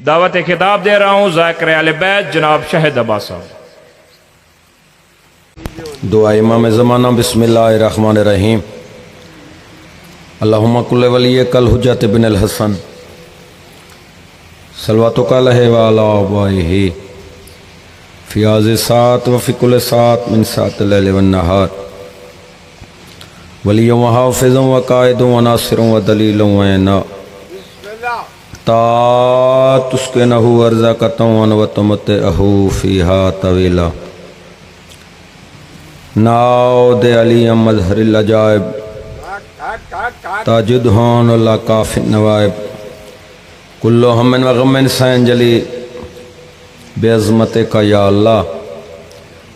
दावत खिताब दे रहा हूँ ज़ाकिर आले बैत जनाब शाहिद अब्बास साहब। दुआ इमाम ज़माना बिस्मिल्लाहिर्रहमानिर्रहीम। अल्लाहुम्मा कुल्ले वलिय कल हुज्जत बिन अल हसन सलवातुका अलैहि व अला आबाइही फ़ियाज़ सात व फ़ी कुल्लि सात मिन सात लैल व नहार वलियों व हाफ़िज़ों व कायदों व नासिरों व दलीलों व ना तुस्के नहू अर्ज़ा कतों व तुमते अहू फ़ीहा तवीला नाव दे अली अहमद हरिल अजायब ताजुद होन अल्लाह काफ़ी नवाइब कुल्लो हमन व गमन सैन जली बेअज़मत का या अल्लाह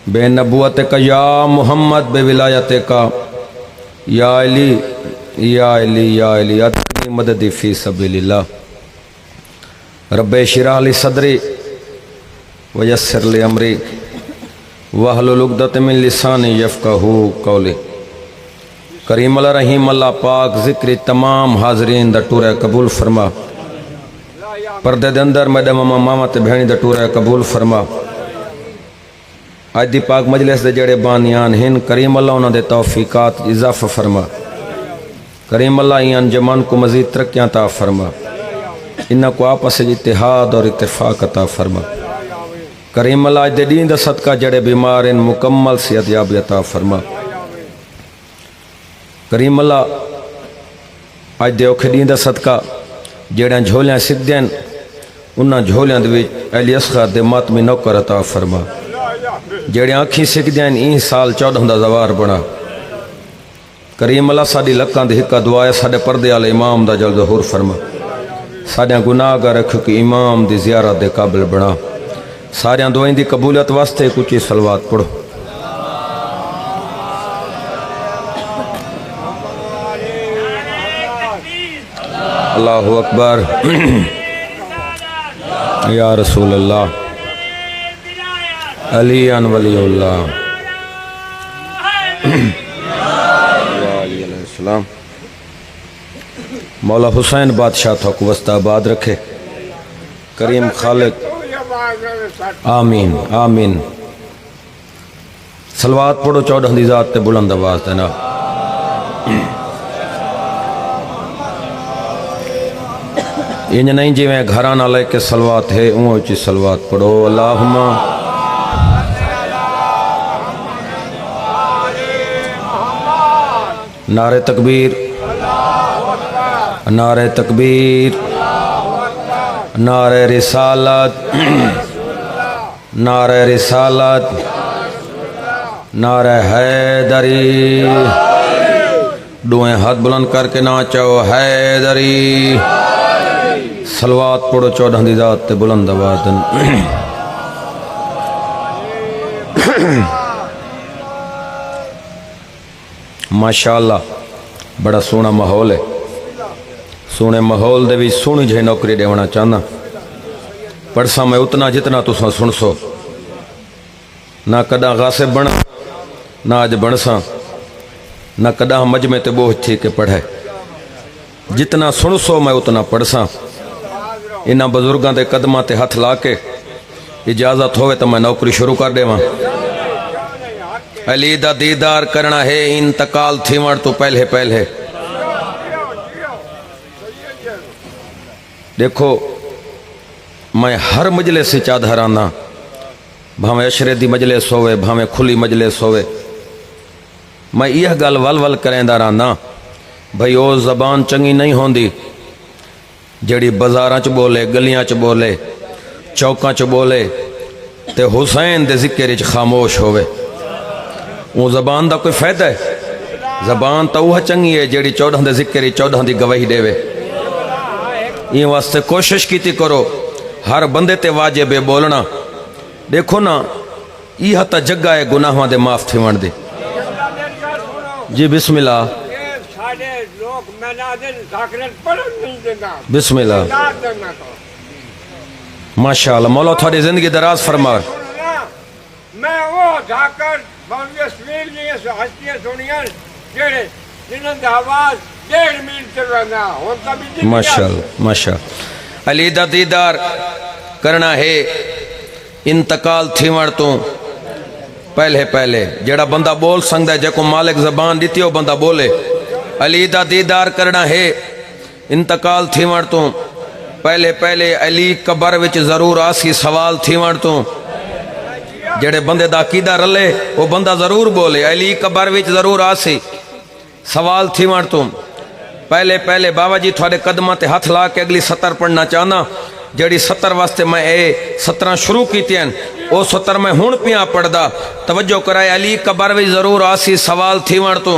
बे नबुवत का या मोहम्मद बे विलायत का या अली अदनी मददी फ़ी सबीलिल्लाह रब्बे शिरह ली सदरी व यस्सिर ली अमरी वहलुल उक़दत मिन लिसानी यफ़क़हू क़ौली। करीम अल्लाह रहीम अल्लाह पाक ज़िक्र तमाम हाज़रीन दा टूर कबूल फरमा। पर्दे दे अंदर मैडम अम्मा मामा ते भेणी दा टूर कबूल फरमा। अज दी पाक मजलिस दे जड़े बानियान हिन करीम अल्लाह उन्हां दे तौफ़ीक़ात इज़ाफ़ा फरमा। करीम अल्लाह इन जमान को मज़ीद तरक्कियां अता फरमा। इन्हां को आपस में इत्तिहाद और इत्तिफ़ाक़ अता फरमा। करीम अल्लाह अज दे दीन दा सदका जड़े बीमार इन मुकम्मल सेहत याबी अता फरमा। करीम अल्लाह अज दे औखे दीन दा सदका जेड़ा झोलियां सिद्धियां उन्हां झोलियां दे विच अली असग़र दे मातमी नौकर अता फरमा। जेड़ियां अखीं सिकदियां ई साल 14 दा ज़वार बना। करीम अल्लाह साडी लक्कां दी हिक्का दुआ है साडे पर्दे आले इमाम दा जल ज़हूर फरमा। साढ़े गुनाहगार रख कि इमाम दी ज़ियारत दे काबिल बना। सारियां दुआएं दी कबूलियत वास्ते कुछ सलवात पढ़ो। अल्लाहु अकबर या रसूल अल्लाह अली अन वलीउल्लाह अलैहिस्सलाम। मौला हुसैन बादशाह थक वस्ताबाद रखे। करीम खालिक आमीन आमीन। सलवात पढ़ो 14 दी ज़ात ते बुलंद आवाज़ देना। इंज नहीं जिवें घराना लेके सलवात है उं ची सलवात पढ़ो। अल्लाहुम्मा नारे तकबीर नारे तकबीर नारे रिसालत नारे रिसालत नारे हैदरी। दुएं हाथ बुलंद करके नाचो हैदरी। सलवात पढ़ो 14 दी ज़ात ते बुलंद आवाज़। माशाअल्लाह बड़ा सोहना माहौल है। सोने माहौल दे विच सोहनी जी नौकरी देवना चाहना। पढ़सा मैं उतना जितना तुसां सुनसो। ना कदा गासिब बना ना अज बनसा ना कदा मजमे ते बोझ थी के पढ़े। जितना सुनसो मैं उतना पढ़सा। इन्हां बुजुर्गां दे कदमां ते हथ ला के इजाजत होवे तो मैं नौकरी शुरू कर देवां। अली दा दीदार करना है इंतकाल थीवण तो पहले पहले। देखो मैं हर मजलिस से चादर आना भावें अशरे दी मजलिस होवे भावें खुली मजलिस होवे। मैं यह गल वल वल करेंदा रहना भाई वो जबान चंगी नहीं होंदी जड़ी बाजारां च बोले गलियां च बोले चौकां च बोले ते हुसैन दे जिक्र च खामोश होवे। वो जबान का कोई फायदा है? जबान तो वह चंगी है जड़ी 14 दे जिक्र 14 दी गवाही देवे। इन वास्ते कोशिश की करो हर बंदे ते वाजिब है बोलना। देखो ना यह तो जगह है गुनाहों दे माफ थिवण दी। जी बिस्मिल्लाह बिस्मिल्लाह। माशाअल्लाह मौला थोड़ी जिंदगी दराज फरमा। मैं वो जाकर हस्तियां सुनियां जेड़े जिन्हां दी आवाज 1.5 मील चलना हो। माशाअल्लाह माशाअल्लाह। अली दा दीदार करना है इंतकाल थीवण तो पहले पहले जेड़ा बंदा बोल सकता है, जेको मालिक जबान दी हो बंदा बोले। अली दा दीदार करना है इंतकाल थीवण तो पहले पहले अली कबर विच जरूर आसी सवाल थीवण तो। जेड़े बंदे दा अकीदा रले वो बंदा जरूर बोले अली कबर विच जरूर आसी सवाल थीवण तो पहले पहले। बाबा जी थोड़े कदमां ते हथ ला के अगली 70 पढ़ना चाहना। जेड़ी 70 वास्ते मैं ए 17 शुरू की वो 70 मैं हुण पिया पढ़दा। तवज्जो कराए अली कबर विच जरूर आसी सवाल थीवण तो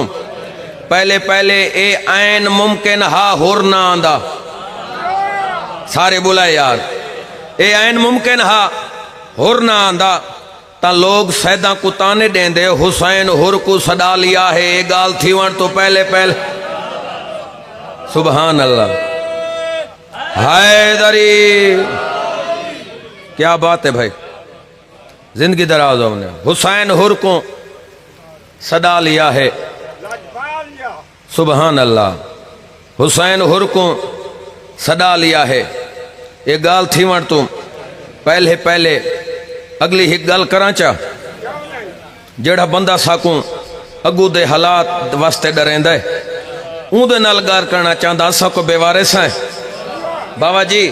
पहले पहले ए ऐन मुमकिन हा होर ना आंदा। सारे बोला यार ए ऐन मुमकिन हा होर ना आंदा। ता लोग सैदा को ताने देंदे हुसैन हुर को सदा लिया है ए गाल थीवण तो पहले पहले। सुभान अल्लाह हैदरी क्या बात है भाई, जिंदगी दराज हमने हुसैन हुर को सदा लिया है। सुभान अल्लाह हुसैन हुर को सदा लिया है ये गाल थीवण तो पहले पहले। अगली एक गल करा चा जेड़ा बंदा साकू अगू दे हालात वास्ते डरेंदा है ऊदे नाल गार करना चाहता असा को बेवारिस है। बाबा जी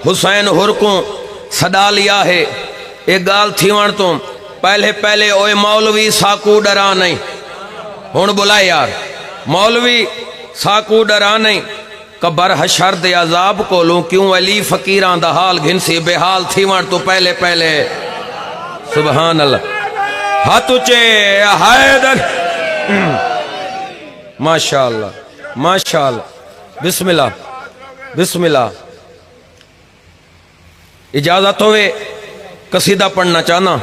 हुसैन हुर को सदा लिया है ये गाल थीवण तो पहले पहले। ओए मौलवी साकू डरा नहीं, हुण बुला यार मौलवी साकू डरा नहीं। कबर हशर दे अजाब को लूं क्यों अली फकीरां दा हाल घिनसी बेहाल थीवण तो पहले पहले। सुभान अल्लाह हाथ उचे हैदर माशाअल्लाह माशाअल्लाह बिस्मिल्लाह बिस्मिल्लाह। इजाजत होवे कसीदा पढ़ना चाहना।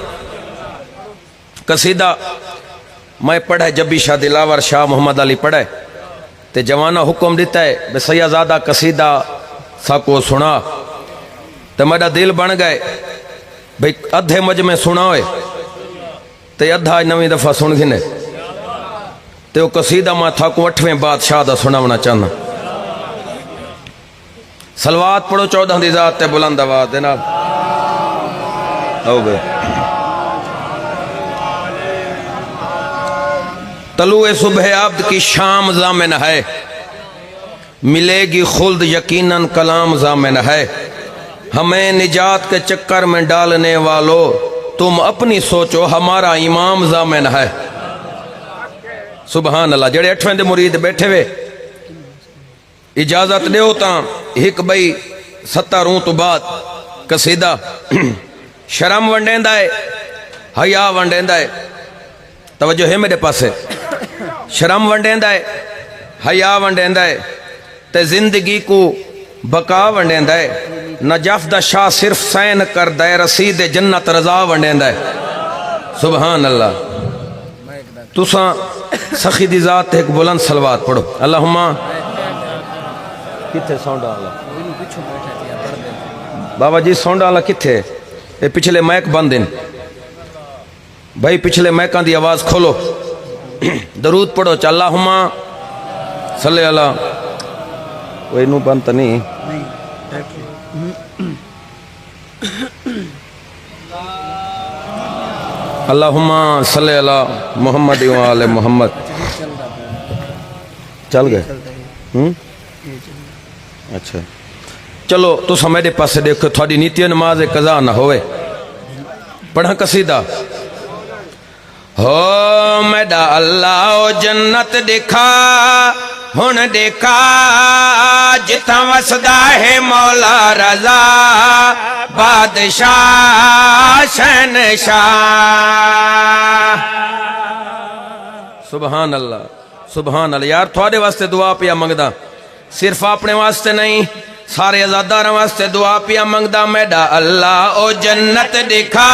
कसीदा मैं पढ़े जबी शाह दिलावर शाह मोहम्मद अली पढ़े ते जवाना हुक्म दिता है बे सैयदादा कसीदा साको सुना। तो मेरा दिल बन गए भाई अधे मज में सुना होए ते अधा नवी दफा सुन गिने ते वो कसीदा मैं था को 8वें बादशाह दा सुनावना चाहना। सलवात पढ़ो 14 दी जात ते बुलंद आवाज दे नाल आओ बे। तलुए सुबह अब्द की शाम जामिन है मिलेगी खुल्द यकीनन कलाम जामिन है। हमें निजात के चक्कर में डालने वालों तुम अपनी सोचो हमारा इमाम जामिन है। सुभान अल्लाह। जेड़े 8वें दे मुरीद बैठे वे इजाजत दो ता एक बई 70 रूह तो बाद कसीदा शर्म वंडेंदा है हया वंडेंदा है। तवज्जो है मेरे पासे। शर्म वंडेंदा है हया वंडेंदा है ते जिंदगी को बका वंडेंदा है। नजफ दा शाह सिर्फ सैन कर दे रसीद जन्नत रजा वंडेंदा है। सुभान अल्लाह। तुसा सखी दी जात एक बुलंद सलवात पढ़ो। अल्लाहुम्मा किथे सौंडा वाला बाबा जी सौंडा वाला किथे ये पिछले मैक बंद इन भाई पिछले मैकां दी आवाज खोलो। दरूद पढ़ो अल्लाहुम्मा सल्ले अला वो इनू बंद तो नहीं अल्लाहुम्मा सल्ले अला मोहम्मद व आले मोहम्मद। चल गए अच्छा चलो तुसा मेरे पासे देखो थोड़ी नीति नमाज कज़ा ना होवे। पढ़ा कसीदा। हो मेरा अल्लाह जन्नत देखा हुन देखा जिथा वसदा है मौला रजा बादशाह शहनशाह। सुभान अल्लाह सुभान अल्लाह। यार थोड़े वास्ते दुआ पिया मंगदा सिर्फ अपने वास्ते नहीं सारे आजादार वास्ते दुआ पिया मंगदा। मेरा अल्लाह ओ जन्नत देखा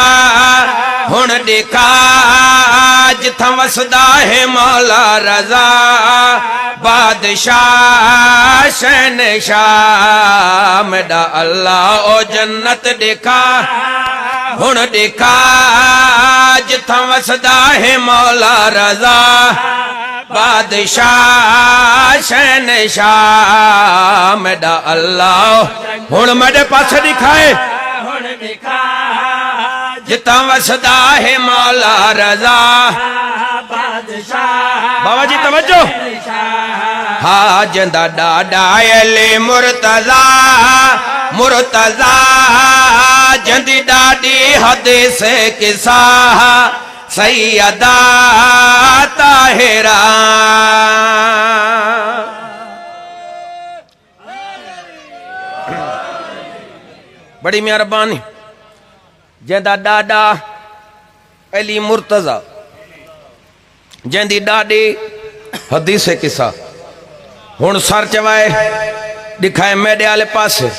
हुन देखा जिथा वसदा है मौला रजा बादशाह शहनशाह। मेरा अल्लाह ओ जन्नत देखा हुन देखा जिथा वसदा है मौला रजा बादशाह शहनशाह। मेरा अल्लाह हुन मेरे पास दिखाए दिखा जिता वसदा है मौला रजा। बादशाह बाबा जी तवज्जो। हा जंदा डाडा अली मुर्तजा मुर्तजा जंदी डाडी हदीस किसा सैयदा ताहिरा। बड़ी मेहरबानी। जंदा डाडा अली मुर्तजा जंदी डाडी हदीस किसा। हुण सर चवाए दिखाए मेडे आले पासे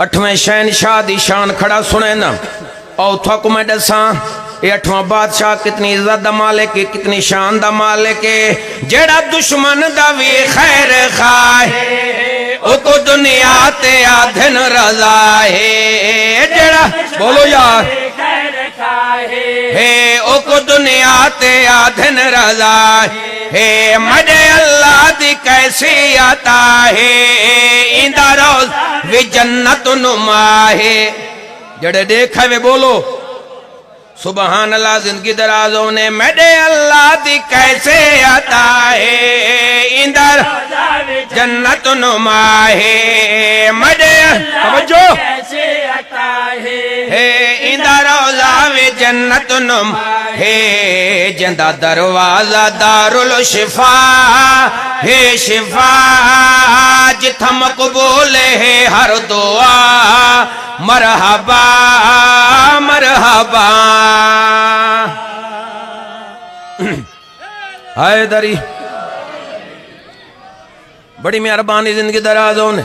8वें शहनशाह दी शान खड़ा सुने ना। और थक मैं दसा ये 8वां बादशाह कितनी इज्जत दा मालिक है, कितनी शान दा मालिक है। जेड़ा दुश्मन दा भी खैर खाए ओ को दुनिया ते आधन रजा है। जेड़ा बोलो यार हे ओ को दुनिया ते आधन रजा है। मडे अल्लाह दी कैसी आता है इंदा रोज वे जन्नत नुमा है। जड़े देखा वे बोलो सुबहान अल्लाह। जिंदगी दराज होने मेरे अल्लाह दी कैसे आता है इंदर जन्नत नुमा है। मेरे तवज्जो कैसे आता है इंदर रोज़ा जन्नत नुमा है। जिंदा दरवाजा दारुल शिफा है शिफा जिथा मकबूल है हर दुआ मरहबा मरहबा। हाय दरी बड़ी मेहरबानी जिंदगी दराज होने।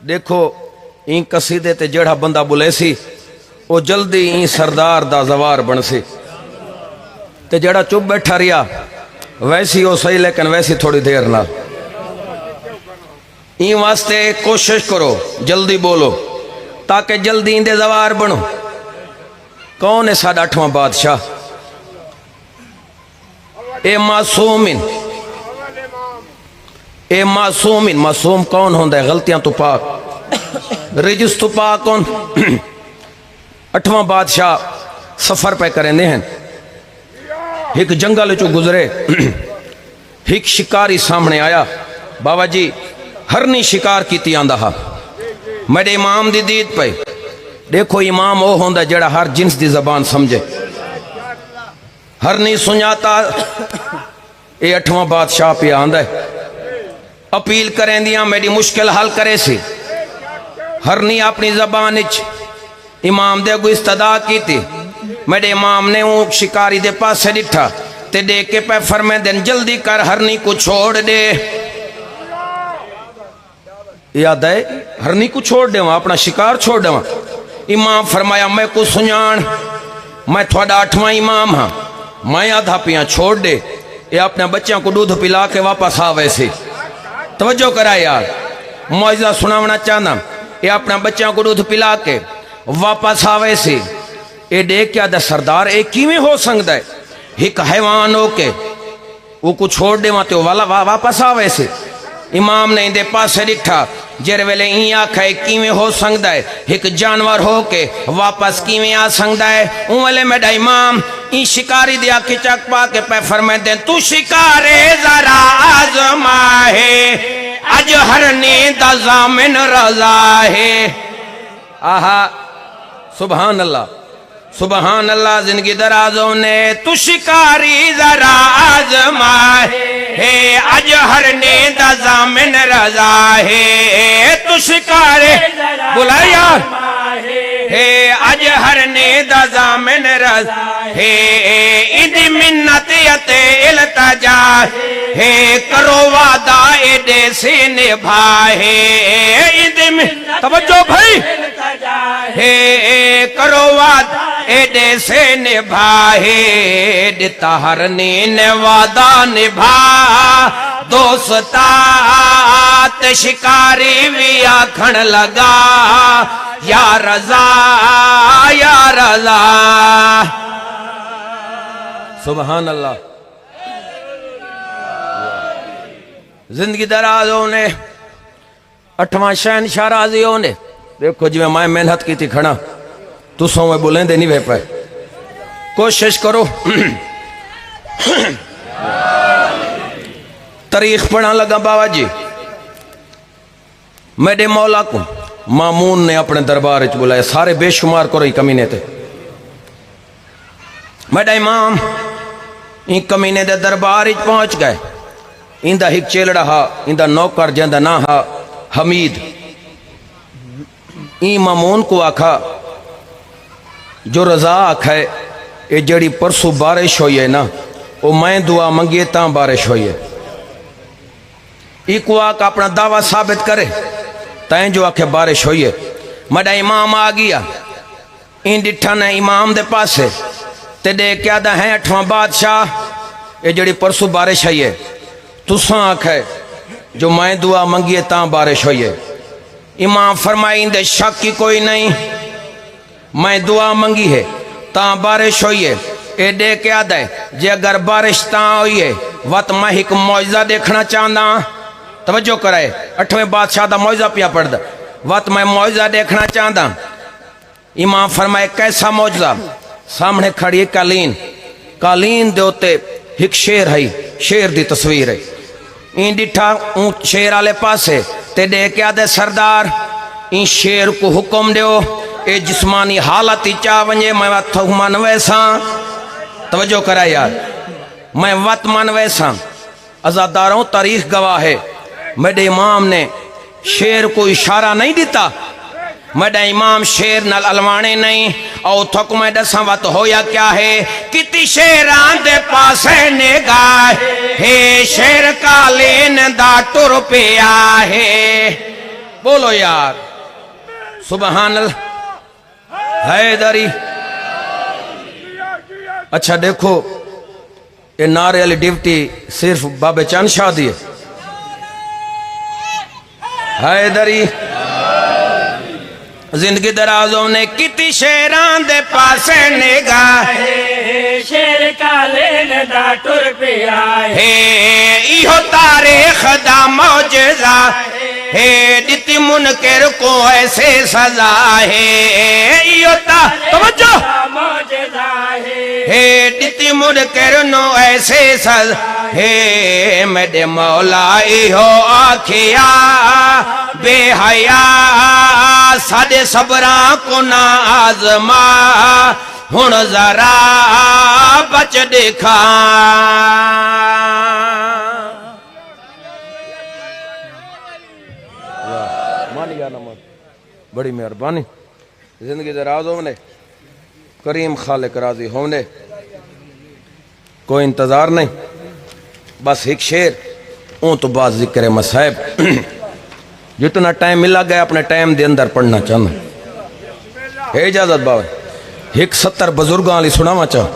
देखो ई कसीदे ते जेड़ा बंदा बुले सी वो जल्दी ई सरदार दा जवार बन सी ते जेड़ा चुप बैठा रिया वैसी हो सही लेकिन वैसी थोड़ी देर ना। ई वास्ते कोशिश करो जल्दी बोलो ताकि जल्दी इंदे जवार बनो। कौन है साडा 8वां बादशाह? ए मासूमिन ए मासूमिन। मासूम कौन होंदा है? गलतियां तो पाक रिजिस तो पाक कौन। 8वां बादशाह सफर पे करेंदे हैं। एक जंगल चो गुजरे एक शिकारी सामने आया। बाबा जी हरनी शिकार की आंदा हा। मेरे इमाम दी दीद पे देखो इमाम वो होंदा जेड़ा हर जिन्स दी जबान समझे। हरनी सुझाता ये 8वां बादशाह पे आंदा है। अपील करें दिया मेरी मुश्किल हल करे सी। हरनी अपनी जबान इमाम दे अगू इस्तदा की थी। मेरे इमाम ने वो शिकारी दे पास से डिठा ते देख के पे फरमाए दिन जल्दी कर हरनी को छोड़ दे। याद है हरनी को छोड़ देवा अपना शिकार छोड़ देवा। इमाम फरमाया मैं को सुजान मैं थोड़ा 8वां इमाम हाँ मैं आधा पिया छोड़ दे। ये अपने बच्चों को दूध पिला के वापस आ। वैसे तवज्जो करा यार मौजूदा सुनावना चाहना। ये अपने बच्चों को दूध पिला के वापस आ। वैसे ये देख क्या दा सरदार ये किवें हो सकता है? एक हैवान हो के वो को छोड़ देवा तो वाला वापस आ। वैसे इमाम ने इंदे पास डिठा जेर वेले ई आखे किवें हो सकता है एक जानवर हो के वापस किवें आ सकता है। उ वेले मेरा इमाम ई शिकारी दिया की चक पा के पे फरमाए दे तू शिकारे जरा आजमा है अज हरनी दा जामिन रजा है। आहा सुभान अल्लाह सुभान अल्लाह। जिंदगी दराजों ने तू शिकारी जरा आजमा है अज हरने दा जामिन रजा है। तू शिकारे बुला यार है अज हरने दा जामिन रजा है। इदी मिन्नत यते इल्तजा है करो वादा एडे से निभाए। इदी मिन्नत तवज्जो भाई है करो वादा एडे से निभाए। दिता हरने ने वादा निभा दोस्ता ते शिकारी भी आखण लगा या रजा या रजा। सुभान अल्लाह। जिंदगी दराजों ने 8वां शहनशाह राजियों ने देखो जिवें मैं मेहनत की थी खड़ा तुसों में बुलेंदे नहीं वे पाए। कोशिश करो तारीख पढ़ा लगा बाबा जी। मेरे मौला को मामून ने अपने दरबार च बुलाया, सारे बेशुमार करो ही कमीने थे। मेरा इमाम इन कमीने दे दरबार च पहुंच गए। इंदा हिक चेलड़ा हा, इंदा नौकर जिंदा ना हा हमीद। ई मामून को आखा जो रजा आखे ये जड़ी परसों बारिश हुई है ना, वो मैं दुआ मंगिए ता बारिश हुई है। इको आक अपना दावा साबित करे तैं जो आखे बारिश हुई है। मेरा इमाम आ गया। इन डिठा ने इमाम दे पासे ते दे क्या दा है 8वां बादशाह, ये जड़ी परसों बारिश आई है तुसा आखे जो मैं दुआ मंगिए ता बारिश हुई है। इमाम फरमाई इंदे शक की कोई नहीं, मैं दुआ मंगी है ता बारिश हुई है। ए दे क्या दे जे अगर बारिश ता हुई है वत मैं एक मौजज़ा देखना चाहता। तवज्जो कराए 8वें बादशाह दा मौजज़ा पिया पढ़दा, वत मैं मौजज़ा देखना चाहता। इमाम फरमाए कैसा मौजज़ा? सामने खड़ी कालीन, कालीन दे उत्ते एक शेर है, शेर दी तस्वीर है। इन डिठा शेर आले पासे ते दे क्या दे सरदार इन शेर को हुक्म दो ए जिस्मानी हालत ही चा वंजे मैं वत मन वैसा। तवज्जो करा यार, मैं वत मन वैसा। अजादारों तारीख गवाह है, मेरे इमाम ने शेर को इशारा नहीं दिता। मेरा इमाम शेर नल अलवाने नहीं और थक में दसा वत होया क्या है। किती शेरां दे पासे निगाह हे शेर कालीन दा टुर पिया है। बोलो यार सुबहान अल्लाह हैदरी। अच्छा देखो ये नारे वाली ड्यूटी सिर्फ बाबे चंद शाह दी हैदरी। जिंदगी दराजों ने किती शेरां दे पासे निगाह शेर कालीन दा टुर पिया हे इहो तारीख दा मौजज़ा हे दिती मुनकर को ऐसे सजा है। इहो तवज्जो मौजज़ा हे दिती मुनकर नो ऐसे सजा हे। मेरे मौला इहो आखिया बेहया सादे सबरा को ना आजमा हुण जरा बच देखा। बड़ी मेहरबानी जिंदगी दराज होने करीम खालिक राजी होने कोई इंतजार नहीं, बस एक शेर ऊँ तो बाद जिक्र मसाइब जितना टाइम मिला गया अपने टाइम दे अंदर पढ़ना चाहना है। इजाजत बाबा एक 70 बुजुर्गों वाली सुनावा चाह,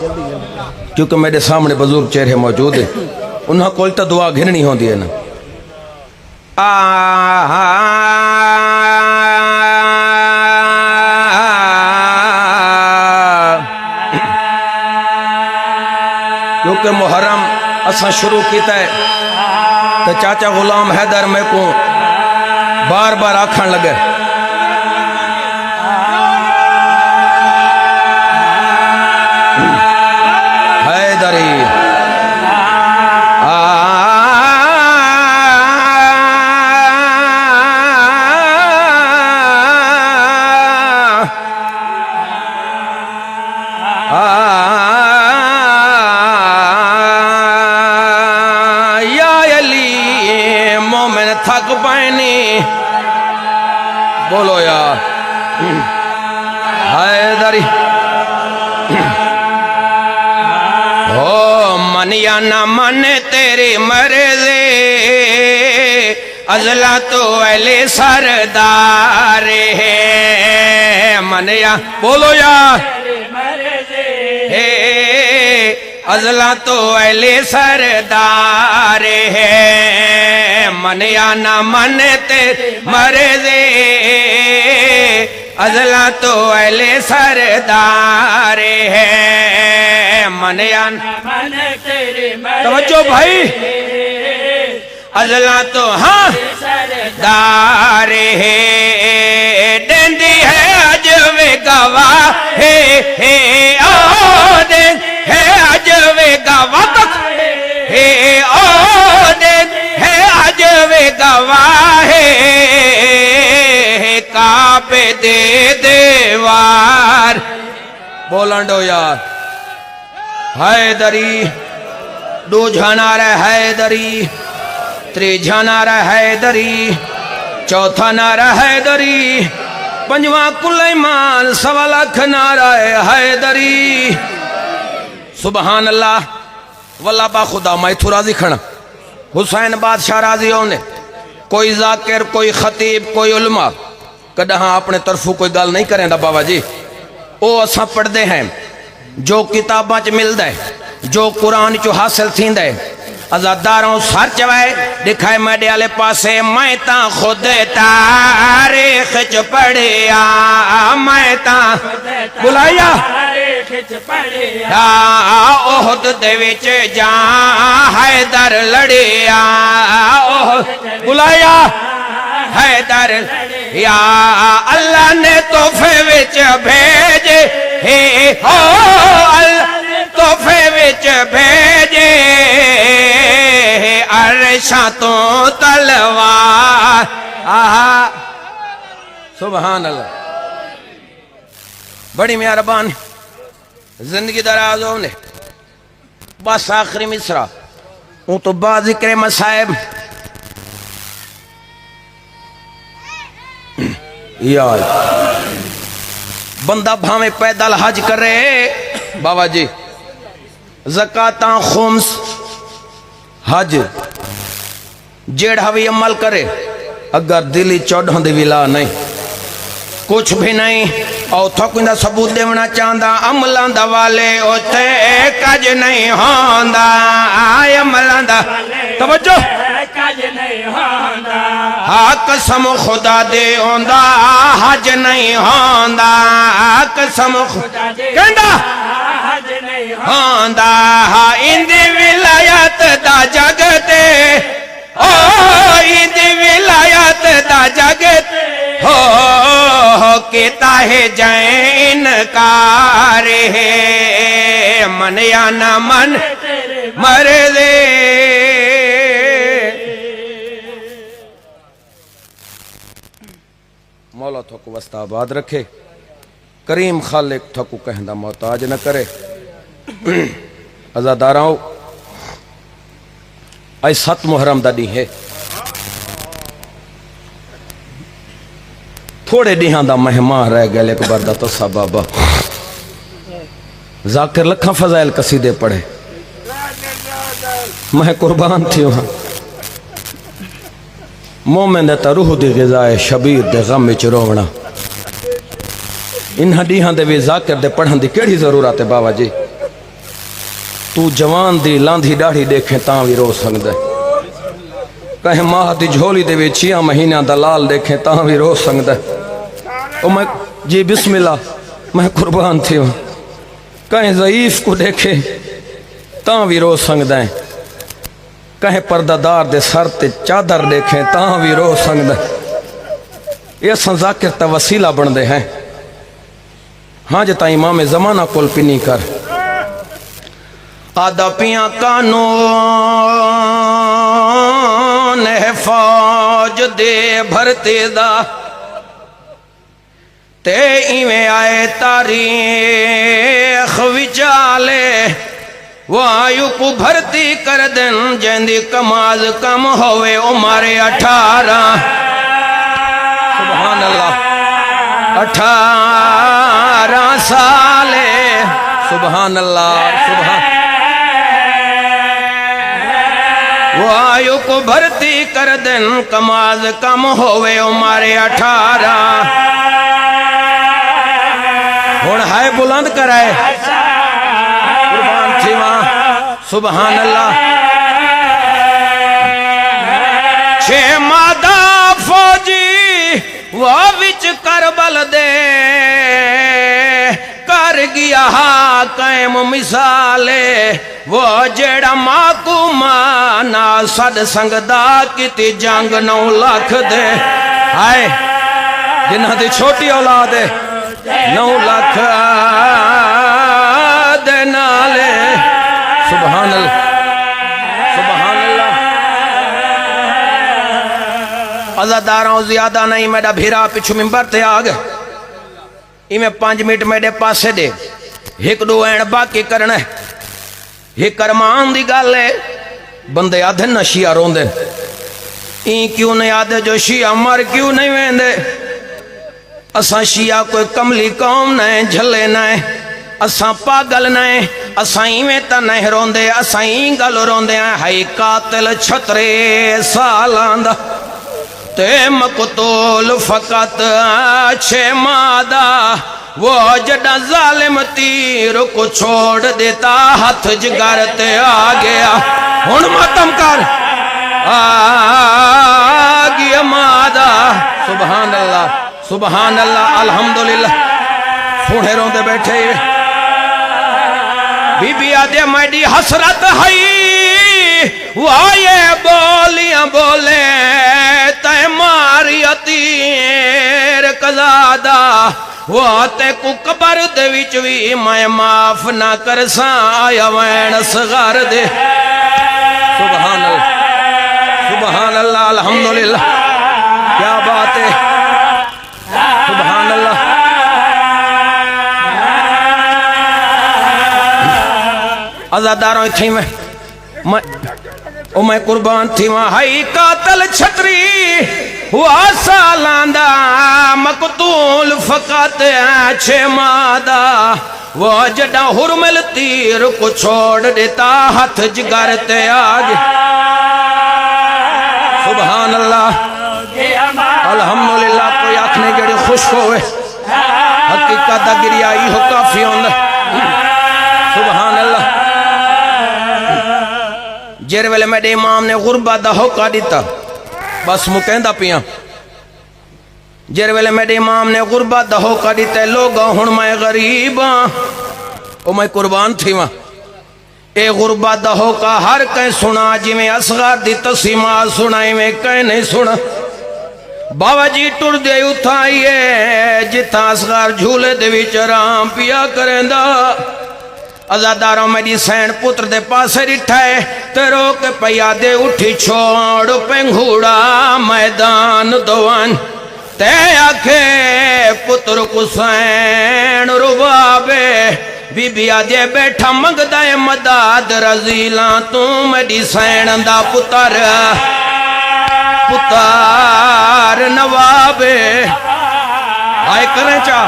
क्योंकि मेरे सामने बुजुर्ग चेहरे मौजूद है, उन्हें कोई तो दुआ घिरनी होती है ना। क्योंकि मुहर्रम असा शुरू किया है तो चाचा गुलाम हैदर में को बार बार आखन लगे हैदरी थक पानी। बोलो यार हैदरी हो मन या ना मन तेरी मर्ज़ी अजला तो अले सरदार है। मन या बोलो यार हे अजला तो अले सरदार है। मन या ना मन ते मर्ज़ी अजला तो अले सरदार है। मन या मन तेरी तवज्जो भाई अजला तो हाँ दार है। देंदी है अज वे गवाह ओ दिन है अज वेगा वक्त है ओ दिन है अज वेगा वाहे काबे दे देवार बोलन दो यार हैदरी दूजा नारा हैदरी त्रीजा नारा हैदरी चौथा नारा हैदरी पंजवा कुलैमान सवा लाख नारा हैदरी सुबहान अल्लाह वल्ला बा खुदा मैं थू राजी खड़ा हुसैन बादशाह राजी होने कोई जाकिर कोई खतीब कोई उलमा कदा अपने तरफों कोई गल नहीं करें बाबा जी ओ असा पढ़ते हैं जो किताबा च मिलता है जो कुरान चो हासिल थींदा है अजादारों सर चवाए दिखाए मेरे आले पासे मैं ता खुद तारीख च पढ़िया मैं ता बुलाया ओहद दे विच जा हैदर लड़िया बुलाया हैदर या अल्लाह ने तोहफे विच भेजे हे हो अल्लाह तोहफे विच भेजे अरशा तो तलवार आहा सुभान अल्लाह बड़ी मेहरबान जिंदगी दराज होने बस आखिरी मिसरा वो तो बाद जिक्र मसाइब यार बंदा भावे पैदल हज करे बाबा जी ज़कात खुम्स हज जेड़ा भी अमल करे अगर दिली चौदह दी विला नहीं कुछ भी नहीं और थक सबूत देना चाहता अमलों दा वाले उते कज नहीं होंदा अमलों दा तवज्जो कज नहीं होंदा हाँ कसम खुदा दे होंदा हज नहीं होंदा कसम खुदा दे कहंदा हज नहीं होंदा हाँ इंदी विलायत दा जगते ओ इंदी विलायत दा जगते हो केता है जैन कार है मन या न मन मर दे मौला थको वस्ताबाद रखे करीम खालिक थको कहंदा मोहताज न करे अज़ादाराओ आई 7 मुहर्रम दा डी है थोड़े ॾींहं दा मेहमान रह गए एक बार दा तसा बाबा जाकिर लखा फजाइल कसीदे पढ़े मैं कुर्बान थी वहां मोमिन दे रूह दी ग़िज़ाए शबीर दे गम विच रोवना इन्हां ॾींहं दे भी जाकिर दे पढ़न दी केड़ी जरूरत है बाबा जी तू जवान दी लांधी दाढ़ी देखे तां भी रो सकदा कहीं माह दी झोली दे विच 6 महीना दा लाल देखे तां भी रो सकदा ओ मैं जी बिस्मिल्लाह मैं कुर्बान थी कहीं ज़ईफ को देखे तां भी रो सकदा है कहीं पर्दादार दे सर ते चादर देखे तां भी रो सकदा ये असां ज़ाकिर ता वसीला बनदे हैं हाँ जे तां इमाम ज़माना कोल पिनी कर आदा पिया कानून है फौज दे भरते दा ते इवें आए तारीख विचाले वायु को भर्ती कर देन जैंदी कमाज कम होवे उम्र 18 सुभान अल्लाह 18 साले सुभान अल्लाह सुभान वायु को भर्ती कर देन कमाज कम होवे उम्र 18 हुण है बुलंद कराए कुर्बान थी वहां सुभान अल्लाह 6 मादा फौजी वह विच करबल दे कर गया कायम मिसाले वो जेड़ा माकू माना सद संगदा किती जंग 9 लाख दे हाय जिन्हां दी छोटी औलाद है 9 लाख अजादारों ज्यादा नहीं मेरा भीरा पिछू मिंबर ते आ गए इमें 5 मिनट मेरे पासे दे एक दो एन बाकी करना एक अरमान दी गल है बंदे आधे न शिया रोंदे ई क्यों नहीं आधे जो शिया मर क्यों नहीं वेंदे असा शिया कोई कमली कौम न झले न असा पागल न असा इवें त नहीं रोंदे असा ई गल रोंदे हाई कातिल 36 सालां दा ते मकतूल फकत 6 मादा वो जड़ा जालिम तीर को छोड़ देता हाथ जिगर ते आ गया हुण मातम कर आ गया मादा सुभान अल्लाह अल्हम्दुलिल्लाह सोने रोंदे बैठे बीबी आदे मेरी हसरत है वाये बोलियां बोले तय मारी तीर कजादा वो ते को कबर दे विच भी मैं माफ ना कर साया वैन सगर दे सुभान अल्लाह अल्हम्दुलिल्लाह क्या बात है सुभान अल्लाह अजादारों थी मैं कुर्बान थी वहां हाई कातल छतरी हुआ सालांदा मकतूल फकत 6 मादा वो जड़ा हुरमल तीर को छोड़ देता हाथ जिगर ते आज सुभान अल्लाह अल्हम्दुलिल्लाह कोई आखने जड़ी खुश होवे हकीकत दा गिरिया इहो काफी होंदा सुभान अल्लाह जेर वेले मेरे इमाम ने गुरबत दा होका दिता बस मु कहंदा पिया जेर वेले मेरे इमाम ने गुरबत दा होका दिता लोग हुण मैं गरीब ओ मैं कुर्बान थी वहां ए गुरबत दा होका हर कह सुना जिवें असगर दी तसीमा सुनाई में कह नहीं सुना बाबा जी टुर दे उठाइए जिथा असगर झूले दे विच आराम पिया करेंदा अजादारों मेरी सैन पुत्र दे पासे रिठा है ते रोक पैया दे उठी छोड़ पेंगूड़ा मैदान दवान ते आखे पुत्र को सैन रुबाबे बीबी आदे बैठा मंगदा है मदद रजीला तू मेरी सैन दा पुत्र नवाबे आए करें चा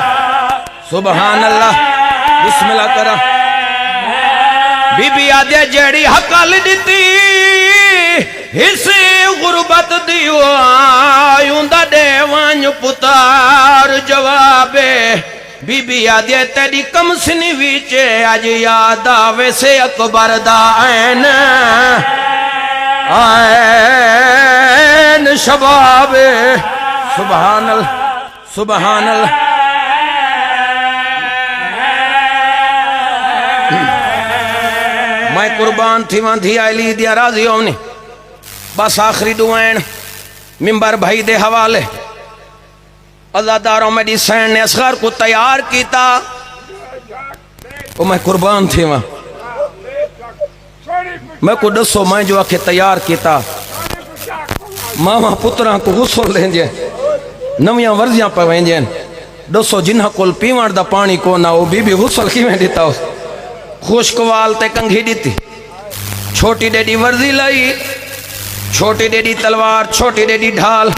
सुभान अल्लाह बिस्मिल्लाह करा बीबी आदे जड़ी हकल दिती हिस्से गुरबत दियो आयुंदा देवान पुतार जवाबे बीबी आदे तेरी कमसनी विच आज याद आवे से अकबर दा ऐन शबाबे सुभान अल्लाह मैं कुर्बान थी वहां धी आली दिया राजी होनी बस आखिरी दुआएं मिंबर भाई दे हवाले अजादारों मेरी सैन ने असगर को तैयार किया मैं कुर्बान थी वहां मैं को दसो मैं जो आखे तैयार किया मामा पुत्रा को गुस्सो लेंजे नविया वर्जियां पवेंजे दसो जिन्हा कोल पीवण दा पानी को ना वो बीबी गुस्सल किवें दिता खुशकवाल ते कंघी दी छोटी डेडी वर्जी लाई छोटी डेडी तलवार छोटी डेडी ढाल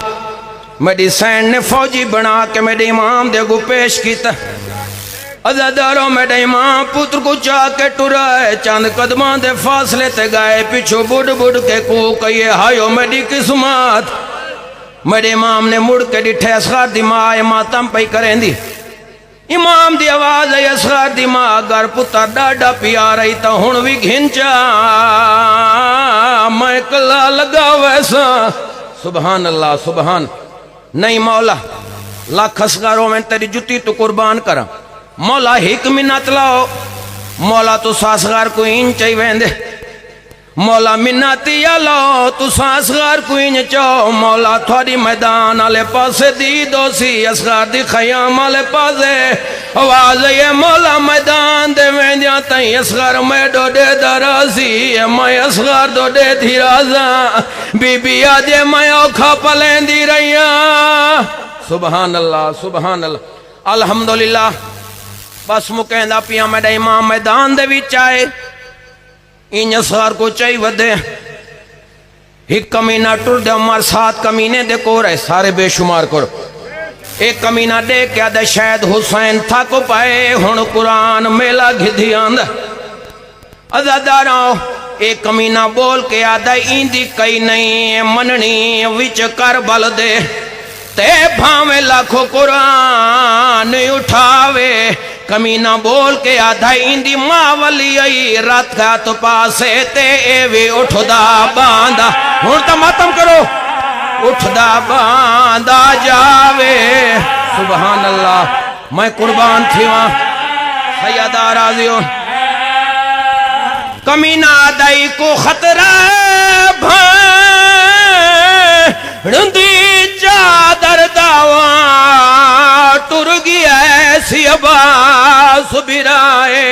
मेरी सैन ने फौजी बना के मेरे इमाम दे गो पेश किया अजादारों मेरे इमाम पुत्र को जाके टुराए चंद कदमां दे फासले ते गए पिछू बुढ़ बुढ़ के कूक ये हायो मेरी किस्मत मेरे इमाम ने मुड़ के डिठे असगर दी मां मातम पई करेंदी इमाम दी आवाज है असगर दी मां अगर पुत्र डाडा पिया रही तो हुण भी घिंचा मैं कला लगा वैसा सुभान अल्लाह सुभान नहीं मौला लाख असगरों में तेरी जुती तो कुर्बान करा मौला एक मिन्नत लाओ मौला तो सासगार को इन चाहिए वेंदे मौला मिन्नती आलो तुसा असगर कुइन चो मौला थोड़ी मैदान आले पासे दी दोसी असगर दी खयाम आले पासे आवाज ये मौला मैदान दे वेंदिया तई असगर मैं डोडे दरासी मैं असगर डोडे थी राजा बीबी आजे मैं औखा पलेंदी रहिया सुभान अल्लाह सुभान अल्लाह अल्हम्दुलिल्लाह बस मुकैंदा पिया मेरा इमाम मैदान दे विच आए इन असगर को चाहिए वधे एक कमीना टुर दे उमर 7 कमीने दे कोर है सारे बेशुमार करो एक कमीना दे क्या दे शायद हुसैन थक पाए हुण कुरान मेला घिधी आंदा अज़ादारों एक कमीना बोल के आदा इंदी कई नहीं मननी विच कर बल दे ते भावे लाखों कुरान उठावे कमीना बोल के आधा इंदी मां वली आई रात का तो पासे ते एवे उठदा बांदा हुण तो मातम करो उठदा बांदा जावे सुभान अल्लाह मैं कुर्बान थी वहां सैयदा राजियो कमीना दाई को खतरा ढूंढी चादर दावा टुर गया ऐसी आवाज बिराए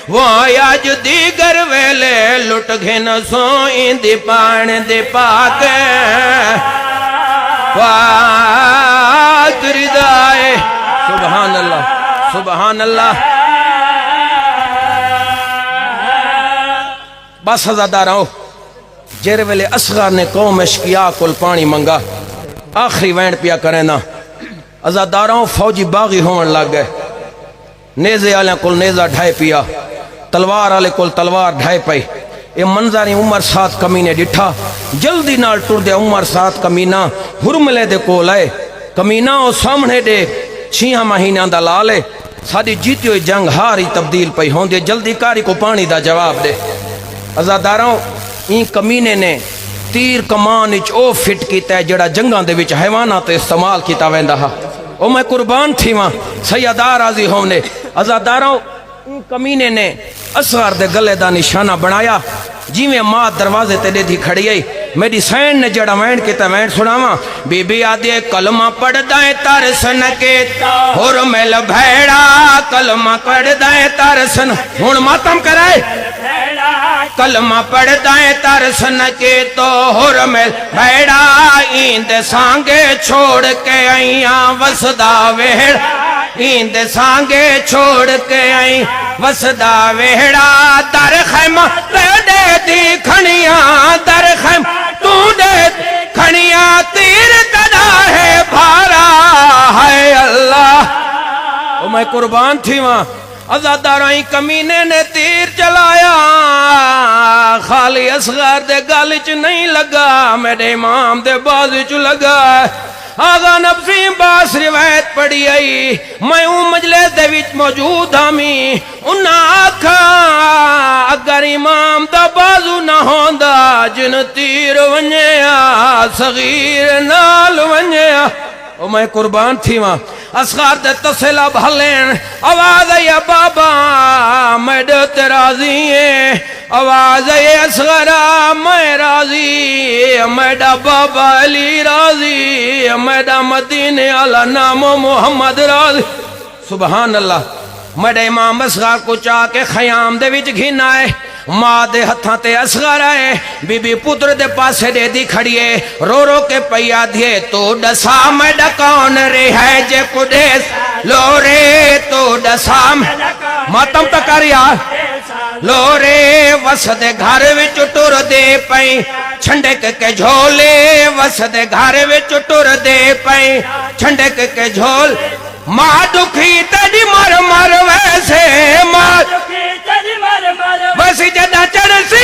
वो आज दीगर वेले लुट घिन सो इंदी पान दे पाक वादरिदाए सुभान अल्लाह सुभान अल्लाह बस हज़ादारों जेरे वेले असगर ने कौम अशकिया कोल पानी मंगा आखिरी वैंड पिया करे ना अज़ादारों फौजी बागी होवन लग गए नेज़े आले कोल नेज़ा ढाए पिया तलवार आले कोल तलवार ढाए पई ये मंजर उमर 7 कमीने डिठा जल्दी नाल टुर दे उमर 7 कमीना हुरमले दे कोल आए कमीना ओ सामने दे 6 महीना दा लाल है साडी जीती हुई जंग हारी तब्दील पई होंदी जल्दी कारी को पानी दा जवाब दे अज़ादारों ई कमीने ने तीर कमान विच ओ फिट कीता है जेड़ा जंगां दे विच हैवानां ते इस्तेमाल कीता वेंदा हा ओ मैं कुर्बान थी वहां सैयदा राजी होने अज़ादारों ई कमीने ने असगर दे गले दा निशाना बनाया जिवें मां दरवाजे ते देदी खड़ी आई मेरी सैन ने जड़ा वैन कीता वैन सुनावा बीबी आदि कलमा पढ़दा है तरसन के होर मेल भैड़ा कलमा पढ़दा है तरसन हुण मातम कराए कलमा पढ़दा है तरसन के तो होर मेल भैड़ा इंद सांगे छोड़ के आईया वसदा वेड़ा इंद सांगे छोड़ के आई वसदा वेड़ा दर खैमा दे दी खनिया दर खैम तू दे खनिया तीर तदा है भारा है अल्लाह ओ मैं कुर्बान थी वहां अज़ादाराई कमीने ने तीर चलाया खाली असगर दे गल च नहीं लगा मेरे इमाम दे बाजू च लगा आगा नफसी बास रिवायत पढ़ी आई मैं ऊ मजलिस दे विच मौजूद हामी उन्हां आखा अगर इमाम दा बाजू ना होंदा जिन तीर वन्या सगीर नाल वन्या ओ मैं कुर्बान थी वहां असगर दे तसला भलेन आवाज आई बाबा मैं ते राजी है आवाज आई असगरा मैं राजी मेरा बाबा अली राजी मेरा मदीने आला नाम मोहम्मद राजी सुभान अल्लाह मेरे इमाम असगर को चाह के खयाम दे विच घिना है मां दे हत्थां ते असगर आए बीबी पुत्र दे पासे दे दी खड़िए रो रो के पैया दिए तो डसा मैं कौन रे है जे कुदेस लो रे तो डसा मातम तक करिया लो रे वस दे घर विच टुर दे पई छंडक के झोले वस दे घर विच टुर दे पई छंडक के झोल मां दुखी तड़ी मर मर वैसे मां दुखी तड़ी मर मर बस जदा चढ़ सी